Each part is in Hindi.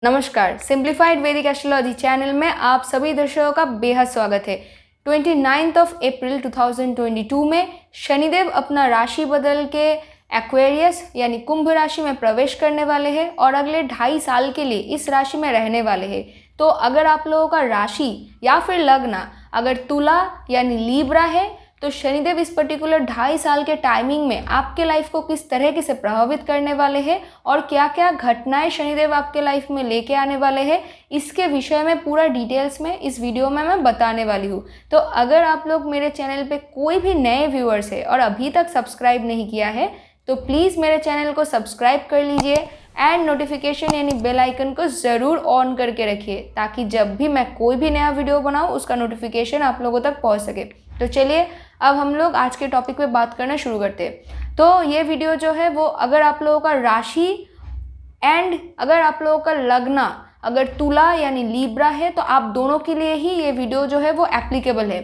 नमस्कार, सिंप्लीफाइड वैदिक एस्ट्रोलॉजी चैनल में आप सभी दर्शकों का बेहद स्वागत है। 29 अप्रैल 2022 में शनिदेव अपना राशि बदल के एक्वेरियस यानी कुंभ राशि में प्रवेश करने वाले हैं और अगले 2.5 साल के लिए इस राशि में रहने वाले हैं। तो अगर आप लोगों का राशि या फिर लग्न अगर तुला यानी लीब्रा है तो शनिदेव इस पर्टिकुलर 2.5 साल के टाइमिंग में आपके लाइफ को किस तरह से प्रभावित करने वाले हैं और क्या क्या घटनाएं शनिदेव आपके लाइफ में लेके आने वाले हैं, इसके विषय में पूरा डिटेल्स में इस वीडियो में मैं बताने वाली हूँ। तो अगर आप लोग मेरे चैनल पे कोई भी नए व्यूअर्स है और अभी तक सब्सक्राइब नहीं किया है तो प्लीज़ मेरे चैनल को सब्सक्राइब कर लीजिए एंड नोटिफिकेशन यानी बेल आइकन को ज़रूर ऑन करके रखिए ताकि जब भी मैं कोई भी नया वीडियो बनाऊँ उसका नोटिफिकेशन आप लोगों तक पहुँच सके। तो चलिए अब हम लोग आज के टॉपिक पे बात करना शुरू करते हैं। तो ये वीडियो जो है वो अगर आप लोगों का राशि एंड अगर आप लोगों का लग्न अगर तुला यानी लीब्रा है तो आप दोनों के लिए ही ये वीडियो जो है वो एप्लीकेबल है।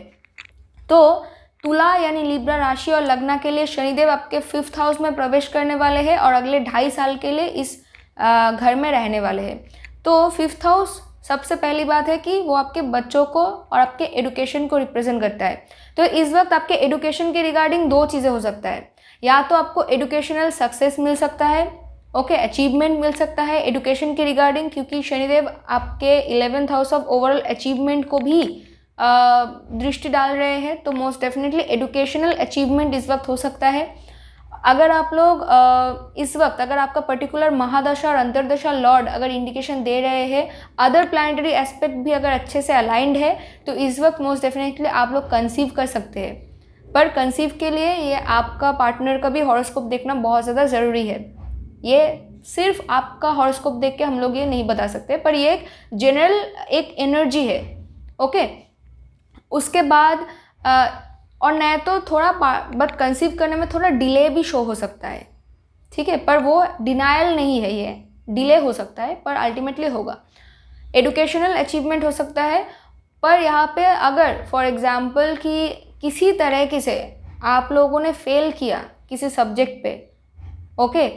तो तुला यानी लीब्रा राशि और लग्न के लिए शनिदेव आपके 5th हाउस में प्रवेश करने वाले हैं और अगले 2.5 साल के लिए इस घर में रहने वाले हैं। तो 5th हाउस सबसे पहली बात है कि वो आपके बच्चों को और आपके एडुकेशन को रिप्रेजेंट करता है। तो इस वक्त आपके एडुकेशन के रिगार्डिंग दो चीज़ें हो सकता है, या तो आपको एडुकेशनल सक्सेस मिल सकता है, अचीवमेंट मिल सकता है एडुकेशन के रिगार्डिंग, क्योंकि शनिदेव आपके 11th house of overall achievement को भी दृष्टि डाल रहे हैं। तो मोस्ट डेफिनेटली एडुकेशनल अचीवमेंट इस वक्त हो सकता है। अगर आप लोग इस वक्त अगर आपका पर्टिकुलर महादशा और अंतर्दशा लॉर्ड अगर इंडिकेशन दे रहे हैं, अदर प्लानिटरी एस्पेक्ट भी अगर अच्छे से अलाइंड है तो इस वक्त मोस्ट डेफिनेटली आप लोग कंसीव कर सकते हैं। पर कंसीव के लिए ये आपका पार्टनर का भी हॉरोस्कोप देखना बहुत ज़्यादा ज़रूरी है। ये सिर्फ आपका हॉरोस्कोप देख के हम लोग ये नहीं बता सकते, पर ये एक जनरल एक एनर्जी है। ओके, उसके बाद और नहीं तो थोड़ा बट कंसीव करने में थोड़ा डिले भी शो हो सकता है, ठीक है, पर वो डिनायल नहीं है, ये डिले हो सकता है पर अल्टीमेटली होगा। एडुकेशनल अचीवमेंट हो सकता है, पर यहाँ पे अगर फॉर एग्जांपल कि किसी तरह से आप लोगों ने फेल किया किसी सब्जेक्ट पे, ओके,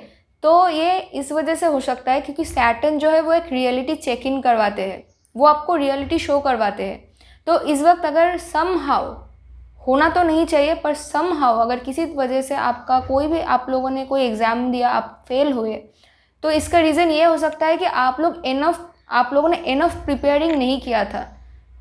तो ये इस वजह से हो सकता है क्योंकि सैटर्न जो है वो एक रियलिटी चेक इन करवाते हैं, वो आपको रियलिटी शो करवाते हैं। तो इस वक्त अगर समहाउ होना तो नहीं चाहिए पर समहाउ अगर किसी वजह से आपका कोई भी आप लोगों ने कोई एग्ज़ाम दिया आप फेल हुए तो इसका रीज़न ये हो सकता है कि आप लोगों ने इनफ प्रिपेयरिंग नहीं किया था।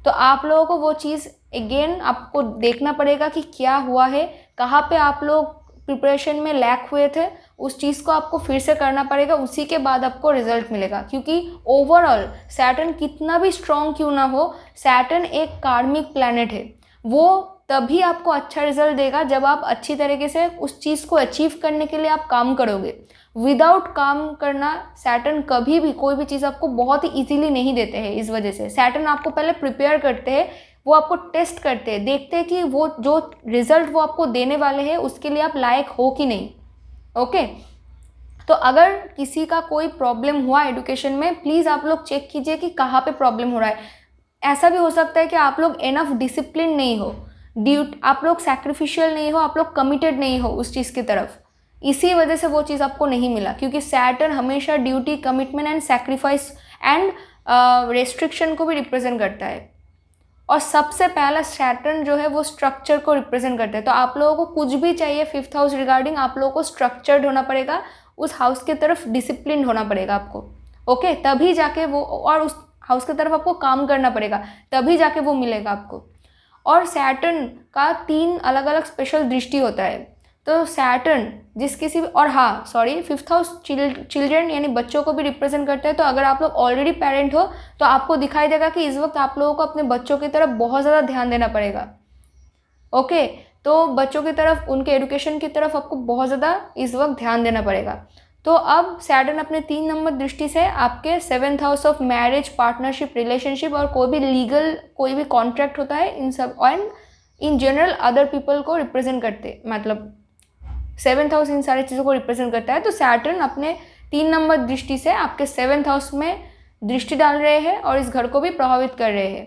तो आप लोगों को वो चीज़ अगेन आपको देखना पड़ेगा कि क्या हुआ है, कहाँ पे आप लोग प्रिपरेशन में लैक हुए थे, उस चीज़ को आपको फिर से करना पड़ेगा, उसी के बाद आपको रिजल्ट मिलेगा। क्योंकि ओवरऑल सैटर्न कितना भी स्ट्रॉन्ग क्यों ना हो, सैटर्न एक कार्मिक प्लैनेट है, वो तभी आपको अच्छा रिजल्ट देगा जब आप अच्छी तरीके से उस चीज़ को अचीव करने के लिए आप काम करोगे। विदाउट काम करना सैटर्न कभी भी कोई भी चीज़ आपको बहुत ही इजीली नहीं देते हैं। इस वजह से सैटर्न आपको पहले प्रिपेयर करते हैं, वो आपको टेस्ट करते हैं, देखते हैं कि वो जो रिजल्ट वो आपको देने वाले हैं उसके लिए आप लायक हो कि नहीं। ओके, तो अगर किसी का कोई प्रॉब्लम हुआ एडुकेशन में, प्लीज़ आप लोग चेक कीजिए कि कहाँ पे प्रॉब्लम हो रहा है। ऐसा भी हो सकता है कि आप लोग इनफ डिसिप्लिन नहीं हो, आप लोग सैक्रिफिशियल नहीं हो, आप लोग कमिटेड नहीं हो उस चीज़ की तरफ, इसी वजह से वो चीज़ आपको नहीं मिला। क्योंकि सैटर्न हमेशा duty, commitment and sacrifice and restriction को भी रिप्रेजेंट करता है। और सबसे पहला सैटर्न जो है वो स्ट्रक्चर को रिप्रेजेंट करता है। तो आप लोगों को कुछ भी चाहिए 5th हाउस रिगार्डिंग, आप लोगों को स्ट्रक्चर्ड होना पड़ेगा, उस हाउस की तरफ डिसिप्लिन होना पड़ेगा आपको। ओके, तभी जाके वो, और उस हाउस की तरफ आपको काम करना पड़ेगा, तभी जाके वो मिलेगा आपको। और सैटर्न का 3 अलग अलग स्पेशल दृष्टि होता है। तो सैटर्न जिस किसी भी, और हाँ सॉरी, 5th हाउस चिल्ड्रन यानी बच्चों को भी रिप्रेजेंट करता है। तो अगर आप लोग ऑलरेडी पेरेंट हो तो आपको दिखाई देगा कि इस वक्त आप लोगों को अपने बच्चों की तरफ बहुत ज़्यादा ध्यान देना पड़ेगा। ओके, तो बच्चों की तरफ, उनके एडुकेशन की तरफ आपको बहुत ज़्यादा इस वक्त ध्यान देना पड़ेगा। तो अब सैटर्न अपने 3 नंबर दृष्टि से आपके 7th house of marriage, partnership, relationship और कोई भी लीगल कोई भी कॉन्ट्रैक्ट होता है, इन सब and in general other people को रिप्रेजेंट करते, मतलब 7th हाउस इन सारी चीज़ों को रिप्रेजेंट करता है। तो सैटर्न अपने 3 नंबर दृष्टि से आपके 7th हाउस में दृष्टि डाल रहे हैं और इस घर को भी प्रभावित कर रहे हैं।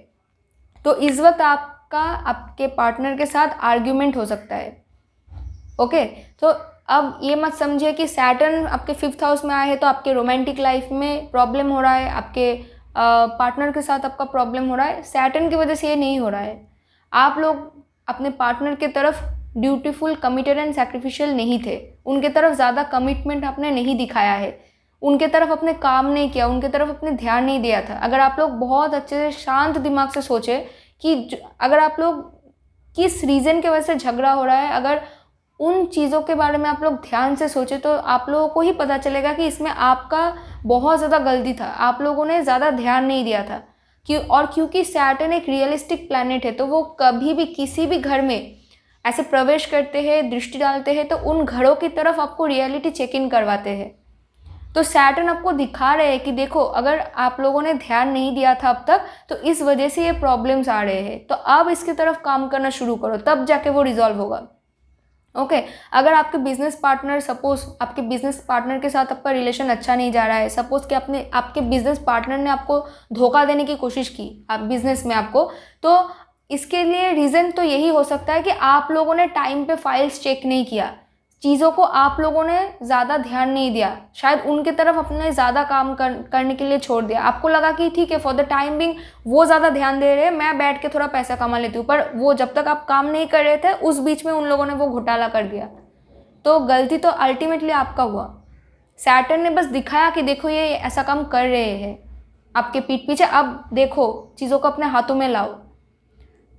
तो इस वक्त आपका आपके पार्टनर के साथ आर्ग्यूमेंट हो सकता है। ओके, तो अब ये मत समझिए कि सैटर्न आपके 5th हाउस में आए हैं तो आपके रोमांटिक लाइफ में प्रॉब्लम हो रहा है, आपके पार्टनर के साथ आपका प्रॉब्लम हो रहा है। सैटर्न की वजह से ये नहीं हो रहा है। आप लोग अपने पार्टनर की तरफ ड्यूटीफुल, कमिटेड एंड सैक्रिफिशियल नहीं थे। उनके तरफ ज़्यादा कमिटमेंट आपने नहीं दिखाया है, उनके तरफ अपने काम नहीं किया, उनके तरफ अपने ध्यान नहीं दिया था। अगर आप लोग बहुत अच्छे से शांत दिमाग से सोचे कि अगर आप लोग किस रीज़न की वजह से झगड़ा हो रहा है, अगर उन चीज़ों के बारे में आप लोग ध्यान से सोचे तो आप लोगों को ही पता चलेगा कि इसमें आपका बहुत ज़्यादा गलती था, आप लोगों ने ज़्यादा ध्यान नहीं दिया था। क्योंकि सैटर्न एक रियलिस्टिक प्लैनेट है, तो वो कभी भी किसी भी घर में ऐसे प्रवेश करते हैं, दृष्टि डालते हैं, तो उन घरों की तरफ आपको रियलिटी चेक इन करवाते हैं। तो सैटर्न आपको दिखा रहे हैं कि देखो, अगर आप लोगों ने ध्यान नहीं दिया था अब तक, तो इस वजह से ये प्रॉब्लम्स आ रहे हैं, तो अब इसकी तरफ काम करना शुरू करो, तब जाके वो रिजॉल्व होगा। ओके अगर आपके बिजनेस पार्टनर, सपोज आपके बिजनेस पार्टनर के साथ आपका रिलेशन अच्छा नहीं जा रहा है, सपोज कि आपके बिजनेस पार्टनर ने आपको धोखा देने की कोशिश की आप बिजनेस में आपको, तो इसके लिए रीज़न तो यही हो सकता है कि आप लोगों ने टाइम पे फाइल्स चेक नहीं किया, चीज़ों को आप लोगों ने ज़्यादा ध्यान नहीं दिया, शायद उनके तरफ अपने ज़्यादा काम करने के लिए छोड़ दिया। आपको लगा कि ठीक है, फॉर द टाइम बिंग वो ज़्यादा ध्यान दे रहे हैं, मैं बैठ के थोड़ा पैसा कमा लेती हूँ, पर वो जब तक आप काम नहीं कर रहे थे उस बीच में उन लोगों ने वो घोटाला कर दिया, तो गलती तो अल्टीमेटली आपका हुआ। सैटर्न ने बस दिखाया कि देखो ये ऐसा काम कर रहे हैं आपके पीठ पीछे, अब देखो चीज़ों को अपने हाथों में लाओ।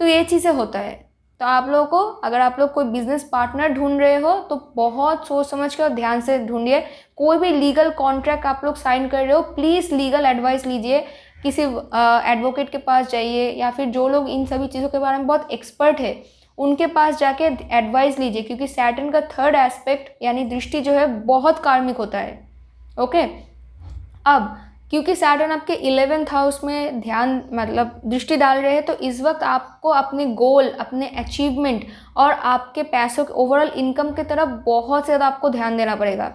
तो ये चीज़ें होता है। तो आप लोगों को, अगर आप लोग कोई बिजनेस पार्टनर ढूंढ रहे हो तो बहुत सोच समझ के और ध्यान से ढूंढिए। कोई भी लीगल कॉन्ट्रैक्ट आप लोग साइन कर रहे हो, प्लीज़ लीगल एडवाइस लीजिए, किसी एडवोकेट के पास जाइए, या फिर जो लोग इन सभी चीज़ों के बारे में बहुत एक्सपर्ट है उनके पास जाके एडवाइस लीजिए, क्योंकि सैटर्न का 3rd एस्पेक्ट यानी दृष्टि जो है बहुत कार्मिक होता है। ओके अब क्योंकि सैटर्न आपके 11th हाउस में ध्यान मतलब दृष्टि डाल रहे हैं, तो इस वक्त आपको अपने गोल, अपने अचीवमेंट और आपके पैसों के ओवरऑल इनकम की तरफ बहुत ज़्यादा आपको ध्यान देना पड़ेगा।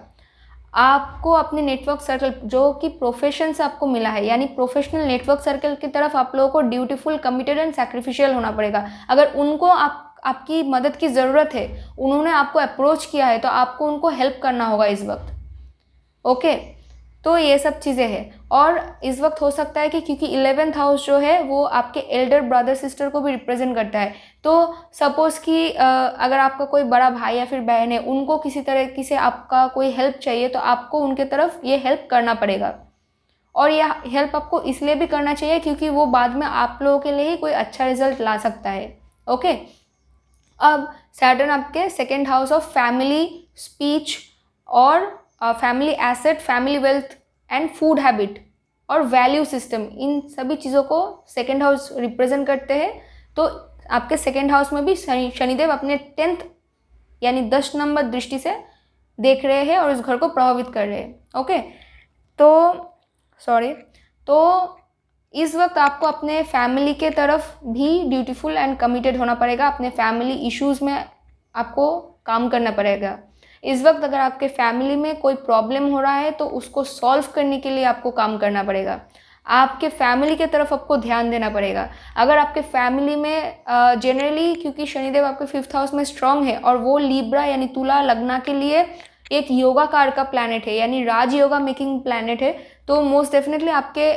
आपको अपने नेटवर्क सर्कल जो कि प्रोफेशन से आपको मिला है, यानी प्रोफेशनल नेटवर्क सर्कल की तरफ आप लोगों को ड्यूटीफुल, कमिटेड एंड सैक्रिफिशियल होना पड़ेगा। अगर उनको आपकी मदद की ज़रूरत है, उन्होंने आपको अप्रोच किया है, तो आपको उनको हेल्प करना होगा इस वक्त। ओके तो ये सब चीज़ें हैं। और इस वक्त हो सकता है कि क्योंकि 11th हाउस जो है वो आपके एल्डर ब्रदर सिस्टर को भी रिप्रेजेंट करता है, तो सपोज़ कि अगर आपका कोई बड़ा भाई या फिर बहन है, उनको किसी तरह से आपका कोई हेल्प चाहिए, तो आपको उनके तरफ ये हेल्प करना पड़ेगा। और यह हेल्प आपको इसलिए भी करना चाहिए क्योंकि वो बाद में आप लोगों के लिए ही कोई अच्छा रिजल्ट ला सकता है। ओके अब सैटर्न आपके 2nd house of family, speech और family asset, family wealth and food habit और वैल्यू सिस्टम, इन सभी चीज़ों को 2nd हाउस रिप्रेजेंट करते हैं। तो आपके 2nd हाउस में भी शनिदेव अपने 10th यानी 10 नंबर दृष्टि से देख रहे हैं और उस घर को प्रभावित कर रहे हैं। ओके तो इस वक्त आपको अपने फैमिली के तरफ भी ड्यूटीफुल एंड कमिटेड होना पड़ेगा। अपने फैमिली इश्यूज़ में आपको काम करना पड़ेगा। इस वक्त अगर आपके फैमिली में कोई प्रॉब्लम हो रहा है तो उसको सॉल्व करने के लिए आपको काम करना पड़ेगा। आपके फैमिली की तरफ आपको ध्यान देना पड़ेगा। अगर आपके फैमिली में जनरली क्योंकि शनिदेव आपके 5th हाउस में स्ट्रांग है और वो लिब्रा यानी तुला लग्न के लिए एक योगा कार का प्लैनेट है, यानी राज योगा मेकिंग प्लैनेट है, तो मोस्ट डेफिनेटली आपके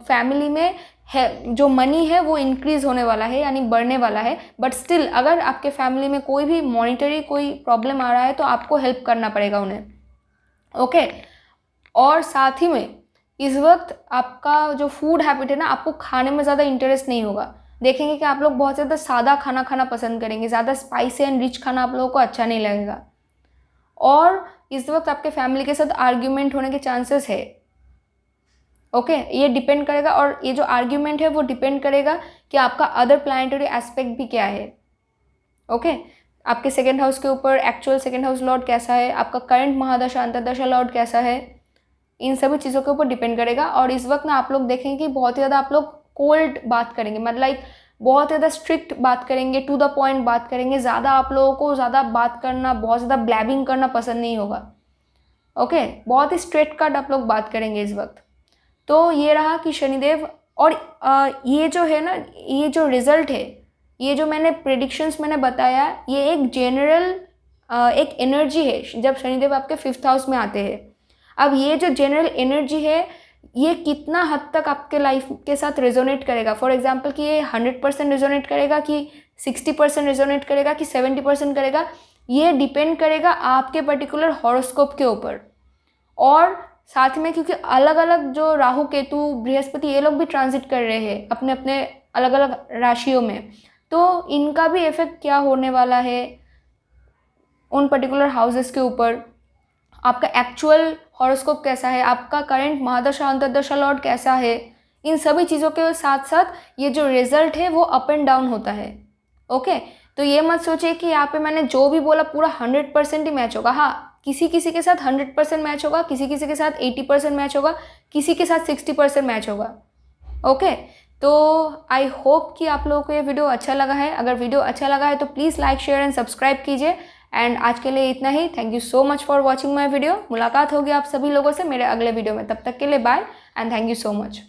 फैमिली में है जो मनी है वो इंक्रीज़ होने वाला है, यानी बढ़ने वाला है। बट स्टिल अगर आपके फैमिली में कोई भी मॉनिटरी कोई प्रॉब्लम आ रहा है तो आपको हेल्प करना पड़ेगा उन्हें। ओके और साथ ही में इस वक्त आपका जो फूड हैबिट है ना, आपको खाने में ज़्यादा इंटरेस्ट नहीं होगा। देखेंगे कि आप लोग बहुत ज़्यादा सादा खाना खाना पसंद करेंगे, ज़्यादा स्पाइसी एंड रिच खाना आप लोगों को अच्छा नहीं लगेगा। और इस वक्त आपके फैमिली के साथ आर्ग्यूमेंट होने के चांसेस है। ओके ये डिपेंड करेगा, और ये जो आर्ग्यूमेंट है वो डिपेंड करेगा कि आपका अदर प्लैनेटरी एस्पेक्ट भी क्या है। ओके आपके 2nd हाउस के ऊपर एक्चुअल 2nd हाउस लॉर्ड कैसा है, आपका करंट महादशा अंतर्दशा लॉर्ड कैसा है, इन सभी चीज़ों के ऊपर डिपेंड करेगा। और इस वक्त ना आप लोग देखेंगे कि बहुत ही ज़्यादा आप लोग कोल्ड बात करेंगे, मतलब लाइक बहुत ज़्यादा स्ट्रिक्ट बात करेंगे, टू द पॉइंट बात करेंगे। ज़्यादा आप लोगों को ज़्यादा बात करना, बहुत ज़्यादा ब्लैबिंग करना पसंद नहीं होगा। ओके बहुत ही स्ट्रेट कट आप लोग बात करेंगे इस वक्त। तो ये रहा कि शनिदेव, और ये जो है ना, ये जो रिज़ल्ट है, ये जो मैंने प्रेडिक्शंस मैंने बताया, ये एक जनरल एक एनर्जी है जब शनिदेव आपके 5th हाउस में आते हैं। अब ये जो जनरल एनर्जी है ये कितना हद तक आपके लाइफ के साथ रेजोनेट करेगा, फॉर एग्जांपल कि ये 100% रेजोनेट करेगा कि 60% रेजोनेट करेगा कि 70% करेगा, ये डिपेंड करेगा आपके पर्टिकुलर हॉरोस्कोप के ऊपर। और साथ में क्योंकि अलग अलग जो राहु केतु बृहस्पति ये लोग भी ट्रांजिट कर रहे हैं अपने अपने अलग अलग राशियों में, तो इनका भी इफेक्ट क्या होने वाला है उन पर्टिकुलर हाउसेस के ऊपर, आपका एक्चुअल हॉरोस्कोप कैसा है, आपका करंट महादशा अंतर्दशा लॉर्ड कैसा है, इन सभी चीज़ों के साथ साथ ये जो रिजल्ट है वो अप एंड डाउन होता है। ओके, तो ये मत सोचिए कि यहाँ पे मैंने जो भी बोला पूरा 100% ही मैच होगा। हाँ, किसी किसी के साथ 100% मैच होगा, किसी किसी के साथ 80% मैच होगा, किसी के साथ 60% मैच होगा। ओके, तो आई होप कि आप लोगों को ये वीडियो अच्छा लगा है। अगर वीडियो अच्छा लगा है तो please like share and subscribe कीजिए। एंड आज के लिए इतना ही। Thank you so much for watching my video. मुलाकात होगी आप सभी लोगों से मेरे अगले वीडियो में, तब तक के लिए bye and thank you so much.